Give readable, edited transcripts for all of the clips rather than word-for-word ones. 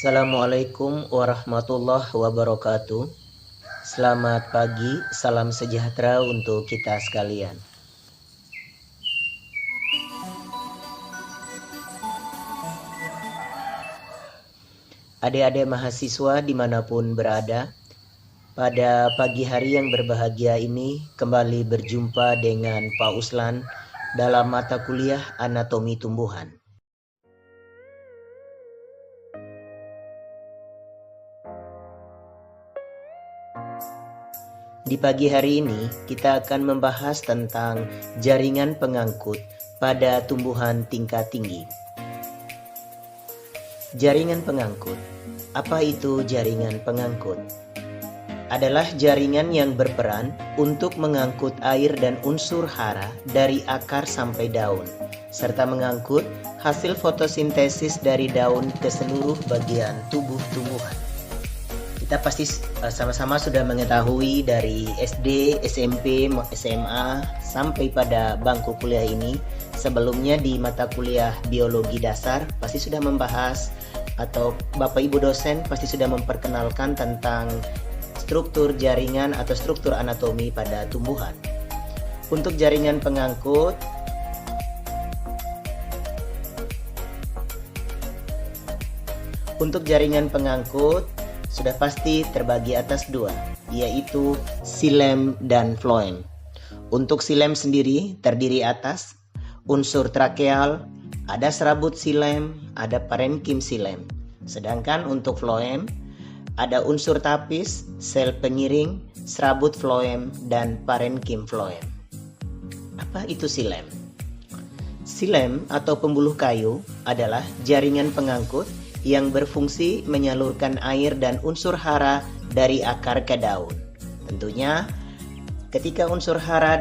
Assalamualaikum warahmatullahi wabarakatuh. Selamat pagi, salam sejahtera untuk kita sekalian. Adik-adik mahasiswa dimanapun berada, pada pagi hari yang berbahagia ini kembali berjumpa dengan Pak Uslan dalam mata kuliah Anatomi Tumbuhan. Di pagi hari ini kita akan membahas tentang jaringan pengangkut pada tumbuhan tingkat tinggi. Jaringan pengangkut. Apa itu jaringan pengangkut? Adalah jaringan yang berperan untuk mengangkut air dan unsur hara dari akar sampai daun, serta mengangkut hasil fotosintesis dari daun ke seluruh bagian tubuh tumbuhan. Kita pasti sama-sama sudah mengetahui dari SD, SMP, SMA sampai pada bangku kuliah ini. Sebelumnya di mata kuliah biologi dasar pasti sudah membahas, atau Bapak Ibu dosen pasti sudah memperkenalkan tentang struktur jaringan atau struktur anatomi pada tumbuhan. Untuk jaringan pengangkut, sudah pasti terbagi atas dua, yaitu xilem dan floem. Untuk xilem sendiri terdiri atas unsur trakeal, ada serabut xilem, ada parenkim xilem. Sedangkan untuk floem ada unsur tapis, sel pengiring, serabut floem, dan parenkim floem. Apa itu xilem? Xilem atau pembuluh kayu adalah jaringan pengangkut yang berfungsi menyalurkan air dan unsur hara dari akar ke daun. Tentunya ketika unsur hara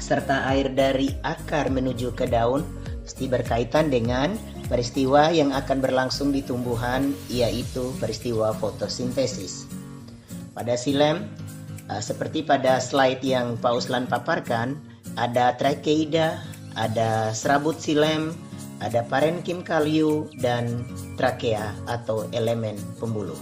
serta air dari akar menuju ke daun pasti berkaitan dengan peristiwa yang akan berlangsung di tumbuhan, yaitu peristiwa fotosintesis. Pada xilem, seperti pada slide yang Pak Uslan paparkan, ada trakeida, ada serabut xilem, ada parenkim kaliu, dan trakea atau elemen pembuluh.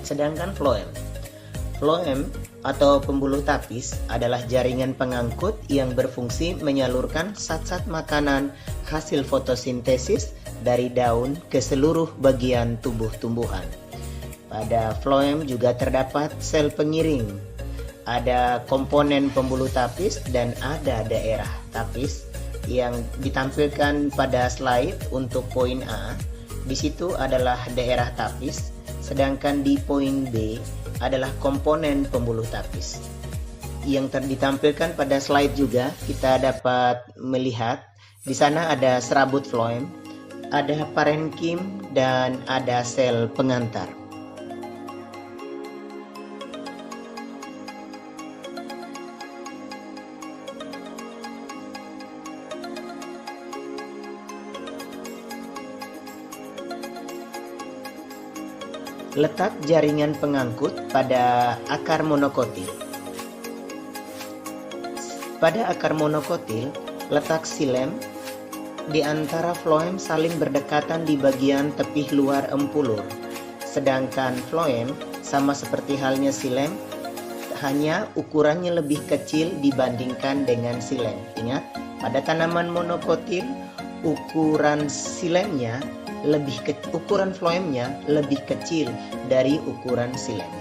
Sedangkan floem atau pembuluh tapis adalah jaringan pengangkut yang berfungsi menyalurkan zat-zat makanan hasil fotosintesis dari daun ke seluruh bagian tubuh tumbuhan. Pada floem juga terdapat sel pengiring, ada komponen pembuluh tapis, dan ada daerah tapis yang ditampilkan pada slide. Untuk poin A, di situ adalah daerah tapis, sedangkan di poin B adalah komponen pembuluh tapis. Yang ditampilkan pada slide juga kita dapat melihat di sana ada serabut floem, ada parenkim, dan ada sel pengantar. Letak jaringan pengangkut pada akar monokotil. Pada akar monokotil, letak xilem di antara floem saling berdekatan di bagian tepi luar empulur. Sedangkan floem sama seperti halnya xilem, hanya ukurannya lebih kecil dibandingkan dengan xilem. Ingat, pada tanaman monokotil ukuran floemnya lebih kecil dari ukuran xilem.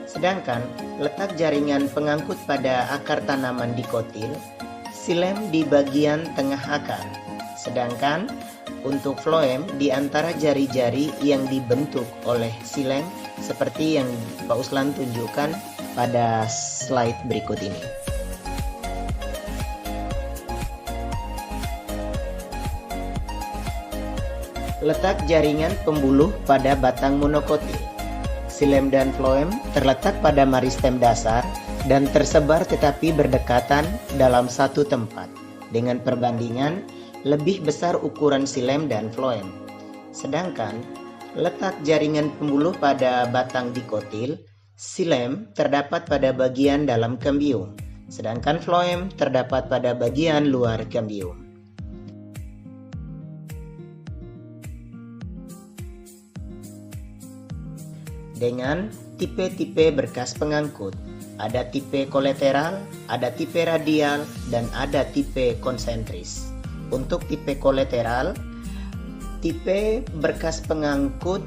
Sedangkan letak jaringan pengangkut pada akar tanaman dikotil, xilem di bagian tengah akar, sedangkan untuk floem di antara jari-jari yang dibentuk oleh xilem seperti yang Pak Uslan tunjukkan pada slide berikut ini. Letak jaringan pembuluh pada batang monokotil. Xilem dan floem terletak pada meristem dasar dan tersebar tetapi berdekatan dalam satu tempat dengan perbandingan lebih besar ukuran silem dan floem. Sedangkan letak jaringan pembuluh pada batang dikotil, silem terdapat pada bagian dalam kambium, sedangkan floem terdapat pada bagian luar kambium. Dengan tipe-tipe berkas pengangkut, ada tipe kolateral, ada tipe radial, dan ada tipe konsentris. Untuk tipe kolateral, tipe berkas pengangkut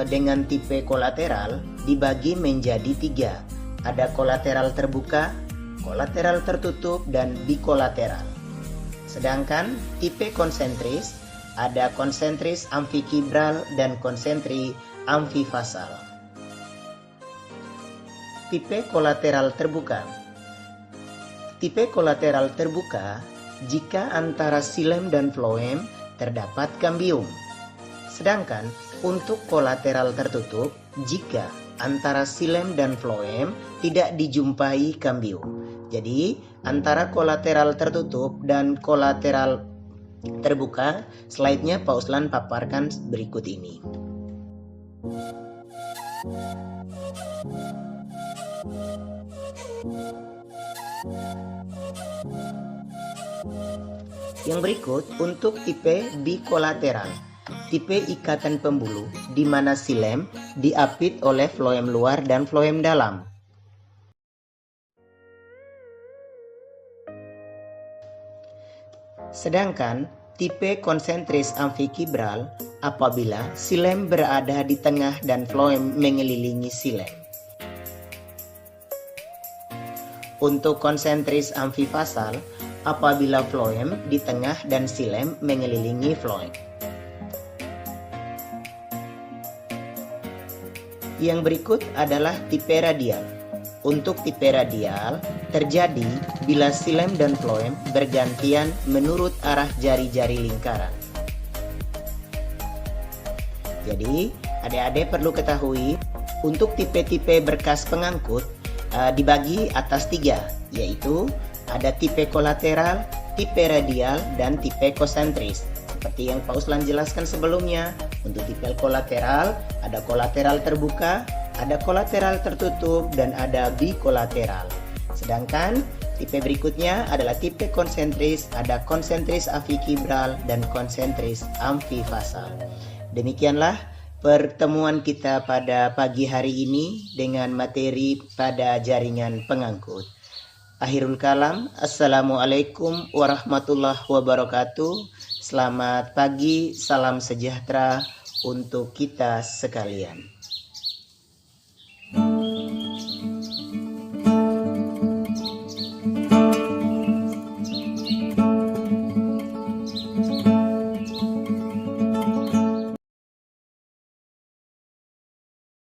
dengan tipe kolateral dibagi menjadi 3. Ada kolateral terbuka, kolateral tertutup, dan bikolateral. Sedangkan tipe konsentris, ada konsentris amfikibral dan konsentri amfifasal. Tipe kolateral terbuka. Tipe kolateral terbuka jika antara silem dan floem terdapat kambium. Sedangkan untuk kolateral tertutup jika antara silem dan floem tidak dijumpai kambium. Jadi antara kolateral tertutup dan kolateral terbuka, slide-nya Pak Uslan paparkan berikut ini. Yang berikut untuk tipe bikolateral, tipe ikatan pembuluh di mana silem diapit oleh floem luar dan floem dalam. Sedangkan tipe konsentris amfikibral apabila silem berada di tengah dan floem mengelilingi silem. Untuk konsentris amfifasal apabila floem di tengah dan silem mengelilingi floem. Yang berikut adalah tipe radial. Untuk tipe radial terjadi bila silem dan floem bergantian menurut arah jari-jari lingkaran. Jadi, adik-adik perlu ketahui untuk tipe-tipe berkas pengangkut dibagi atas 3, yaitu ada tipe kolateral, tipe radial, dan tipe konsentris. Seperti yang Pak Uslan jelaskan sebelumnya, untuk tipe kolateral ada kolateral terbuka, ada kolateral tertutup, dan ada bikolateral. Sedangkan tipe berikutnya adalah tipe konsentris, ada konsentris amfikibral dan konsentris amfifasal. Demikianlah pertemuan kita pada pagi hari ini dengan materi pada jaringan pengangkut. Akhirul kalam, Assalamualaikum warahmatullahi wabarakatuh. Selamat pagi, salam sejahtera untuk kita sekalian.